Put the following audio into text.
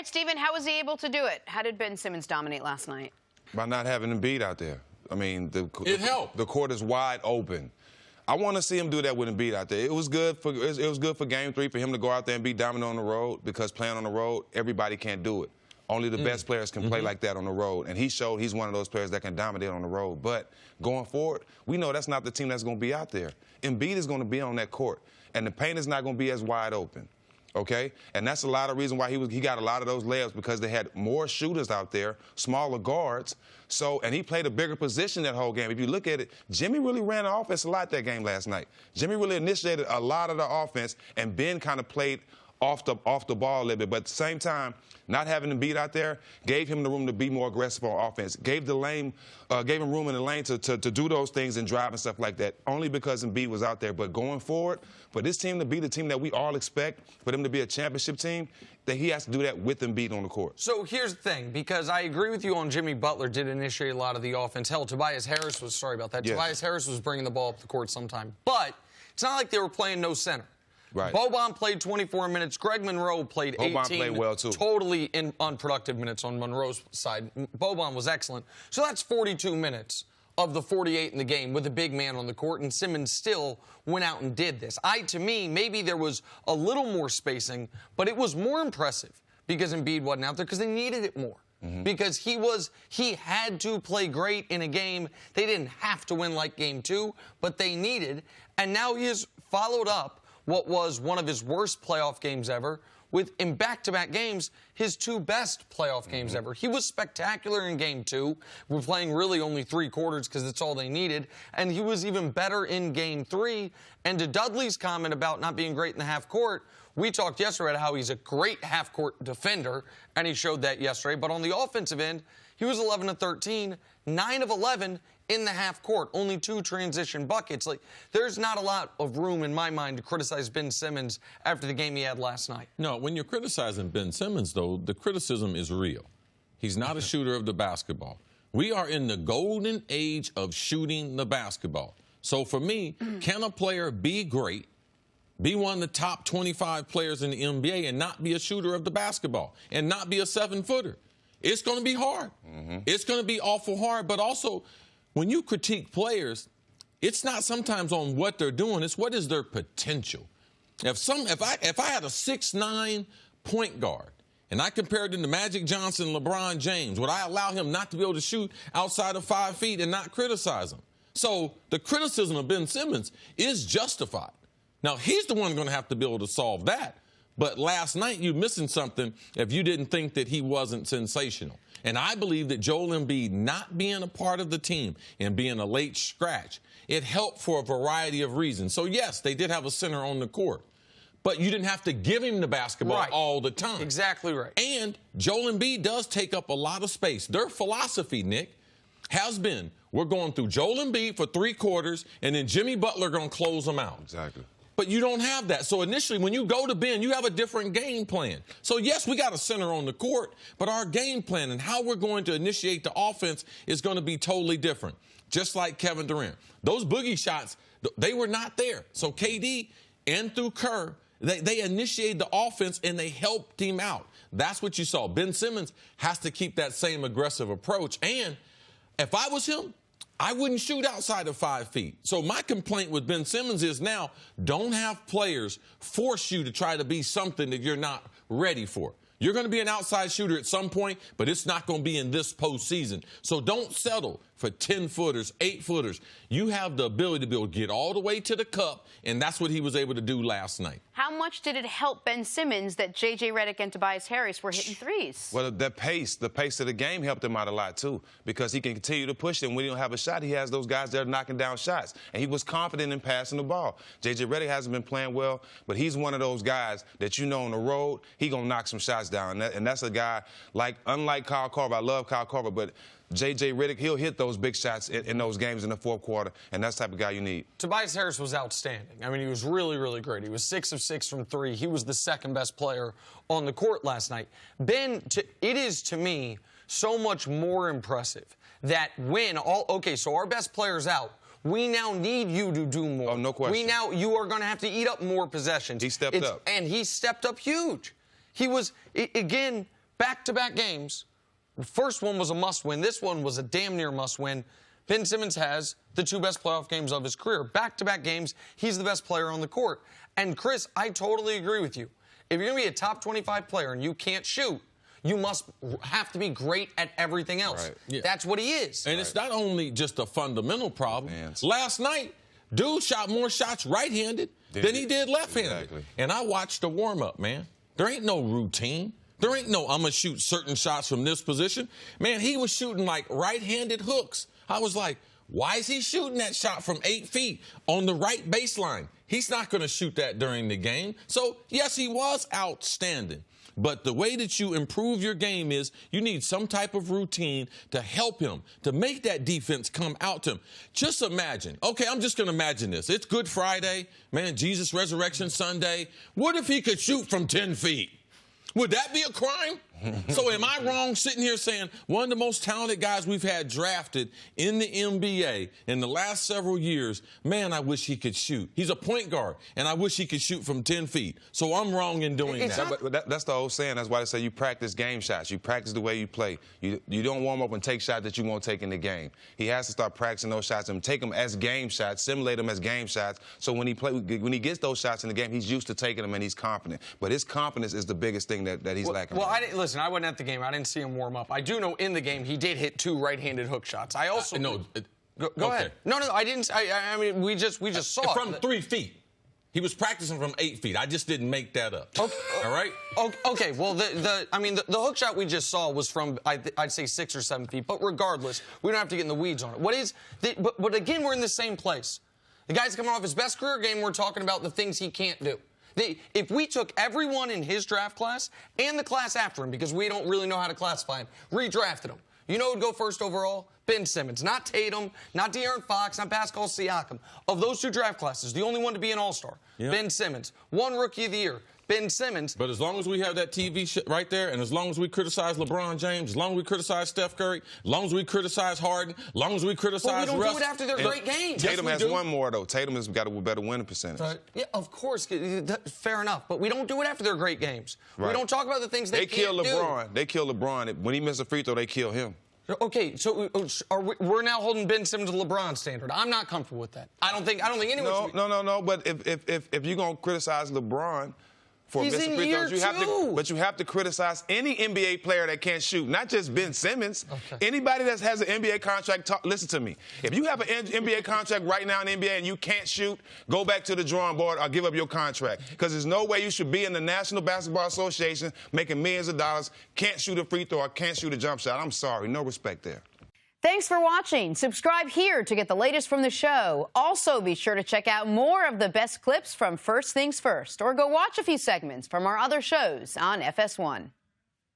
right, Stephen, how was he able to do it? How did Ben Simmons dominate last night? By not having Embiid out there. I mean, it helped. The court is wide open. I want to see him do that with Embiid out there. It was good for Game 3 for him to go out there and be dominant on the road, because playing on the road, everybody can't do it. Only the best players can play like that on the road. And he showed he's one of those players that can dominate on the road. But going forward, we know that's not the team that's going to be out there. Embiid is going to be on that court, and the paint is not going to be as wide open. Okay? And that's a lot of reason why he got a lot of those layups, because they had more shooters out there, smaller guards. So, and he played a bigger position that whole game. If you look at it, Jimmy really ran the offense a lot that game last night. Jimmy really initiated a lot of the offense, and Ben kind of played off the ball a little bit. But at the same time, not having him beat out there gave him the room to be more aggressive on offense. Gave him room in the lane to do those things and drive and stuff like that, only because Embiid was out there. But going forward, for this team to be the team that we all expect, for them to be a championship team, that he has to do that with Embiid on the court. So here's the thing, because I agree with you on Jimmy Butler did initiate a lot of the offense. Hell, Tobias Harris was, sorry about that, yes. Tobias Harris was bringing the ball up the court sometime. But it's not like they were playing no center. Right. Boban played 24 minutes. Greg Monroe played 18. Boban played well, too. Totally unproductive minutes on Monroe's side. Boban was excellent. So that's 42 minutes of the 48 in the game with a big man on the court, and Simmons still went out and did this. To me, maybe there was a little more spacing, but it was more impressive because Embiid wasn't out there, because they needed it more. Because he had to play great in a game. They didn't have to win like Game 2, but they needed. And now he has followed up what was one of his worst playoff games ever with, in back-to-back games, his 2 best playoff games ever. He was spectacular in Game 2. We're playing really only 3 quarters because that's all they needed. And he was even better in Game 3. And to Dudley's comment about not being great in the half court, we talked yesterday about how he's a great half-court defender, and he showed that yesterday. But on the offensive end, he was 11 of 13, 9 of 11 in the half court, only 2 transition buckets. Like, there's not a lot of room in my mind to criticize Ben Simmons after the game he had last night. No, when you're criticizing Ben Simmons, though, the criticism is real. He's not a shooter of the basketball. We are in the golden age of shooting the basketball. So for me, can a player be great, be one of the top 25 players in the NBA, and not be a shooter of the basketball, and not be a 7-footer? It's going to be hard. It's going to be awful hard. But also, when you critique players, it's not sometimes on what they're doing. It's what is their potential. If I had a 6'9" point guard and I compared him to Magic Johnson, LeBron James, would I allow him not to be able to shoot outside of 5 feet and not criticize him? So the criticism of Ben Simmons is justified. Now, he's the one going to have to be able to solve that. But last night, you're missing something if you didn't think that he wasn't sensational. And I believe that Joel Embiid not being a part of the team and being a late scratch, it helped for a variety of reasons. So, yes, they did have a center on the court, but you didn't have to give him the basketball all the time. Exactly right. And Joel Embiid does take up a lot of space. Their philosophy, Nick, has been, we're going through Joel Embiid for 3 quarters, and then Jimmy Butler going to close them out. Exactly. But you don't have that. So initially, when you go to Ben, you have a different game plan. So, yes, we got a center on the court, but our game plan and how we're going to initiate the offense is going to be totally different. Just like Kevin Durant. Those boogie shots, they were not there. So KD and through Kerr, they initiated the offense and they helped him out. That's what you saw. Ben Simmons has to keep that same aggressive approach. And if I was him, I wouldn't shoot outside of 5 feet. So my complaint with Ben Simmons is now don't have players force you to try to be something that you're not ready for. You're going to be an outside shooter at some point, but it's not going to be in this postseason. So don't settle for 10-footers, 8-footers. You have the ability to be able to get all the way to the cup, and that's what he was able to do last night. How much did it help Ben Simmons that J.J. Redick and Tobias Harris were hitting threes? Well, the pace of the game helped him out a lot, too, because he can continue to push them. When he don't have a shot, he has those guys that are knocking down shots, and he was confident in passing the ball. J.J. Redick hasn't been playing well, but he's one of those guys that you know on the road, he going to knock some shots down, and that's a guy, unlike Kyle Korver. I love Kyle Korver, but J.J. Redick, he'll hit those big shots in those games in the 4th quarter, and that's the type of guy you need. Tobias Harris was outstanding. I mean, he was really, really great. He was 6 of 6 from 3. He was the 2nd best player on the court last night. Ben, it is, to me, so much more impressive that so our best player's out. We now need you to do more. Oh, no question. You are going to have to eat up more possessions. He stepped up. And he stepped up huge. He was, again, back-to-back games. The first one was a must-win. This one was a damn near must-win. Ben Simmons has the 2 best playoff games of his career. Back-to-back games, he's the best player on the court. And, Chris, I totally agree with you. If you're going to be a top 25 player and you can't shoot, you must have to be great at everything else. Right. Yeah. That's what he is. And it's not only just a fundamental problem. Last night, dude shot more shots right-handed than he did left-handed. Exactly. And I watched the warm-up, man. There ain't no routine. There ain't no, I'm going to shoot certain shots from this position. Man, he was shooting like right-handed hooks. I was like, why is he shooting that shot from 8 feet on the right baseline? He's not going to shoot that during the game. So, yes, he was outstanding. But the way that you improve your game is you need some type of routine to help him, to make that defense come out to him. Just imagine. Okay, I'm just going to imagine this. It's Good Friday, man, Jesus Resurrection Sunday. What if he could shoot from 10 feet? Would that be a crime? So am I wrong sitting here saying one of the most talented guys we've had drafted in the NBA in the last several years, man, I wish he could shoot. He's a point guard, and I wish he could shoot from 10 feet. So I'm wrong in doing that. But that's the old saying. That's why they say you practice game shots. You practice the way you play. You don't warm up and take shots that you won't take in the game. He has to start practicing those shots and take them as game shots, simulate them as game shots. So when he gets those shots in the game, he's used to taking them and he's confident. But his confidence is the biggest thing that he's lacking. Well, listen, I wasn't at the game. I didn't see him warm up. I do know in the game he did hit 2 right-handed hook shots. I also no. Go ahead. No, I didn't. I mean, we just saw from 3 feet. He was practicing from 8 feet. I just didn't make that up. Okay. All right. Okay. Well, the hook shot we just saw was from I'd say 6 or 7 feet. But regardless, we don't have to get in the weeds on it. But again, we're in the same place. The guy's coming off his best career game. We're talking about the things he can't do. If we took everyone in his draft class and the class after him, because we don't really know how to classify him, redrafted him, you know who would go first overall? Ben Simmons. Not Tatum, not De'Aaron Fox, not Pascal Siakam. Of those 2 draft classes, the only one to be an all-star, Ben Simmons. 1 Rookie of the Year, Ben Simmons. But as long as we have that TV shit right there, and as long as we criticize LeBron James, as long as we criticize Steph Curry, as long as we criticize Harden, as long as we criticize Russ. We don't do it after their great games. Tatum has one more, though. Tatum has got a better winning percentage. Yeah, of course. Fair enough. But we don't do it after their great games. Right. We don't talk about the things they can't do. They kill LeBron. They kill LeBron. When he misses a free throw, they kill him. Okay, so we're now holding Ben Simmons to LeBron standard. I'm not comfortable with that. I don't think anyone should be. No. But if you're going to criticize LeBron for missing free throws, you have to criticize any NBA player that can't shoot, not just Ben Simmons. Okay. Anybody that has an NBA contract, listen to me. If you have an NBA contract right now in the NBA and you can't shoot, go back to the drawing board or give up your contract. Because there's no way you should be in the National Basketball Association making millions of dollars, can't shoot a free throw or can't shoot a jump shot. I'm sorry. No respect there. Thanks for watching. Subscribe here to get the latest from the show. Also, be sure to check out more of the best clips from First Things First, or go watch a few segments from our other shows on FS1.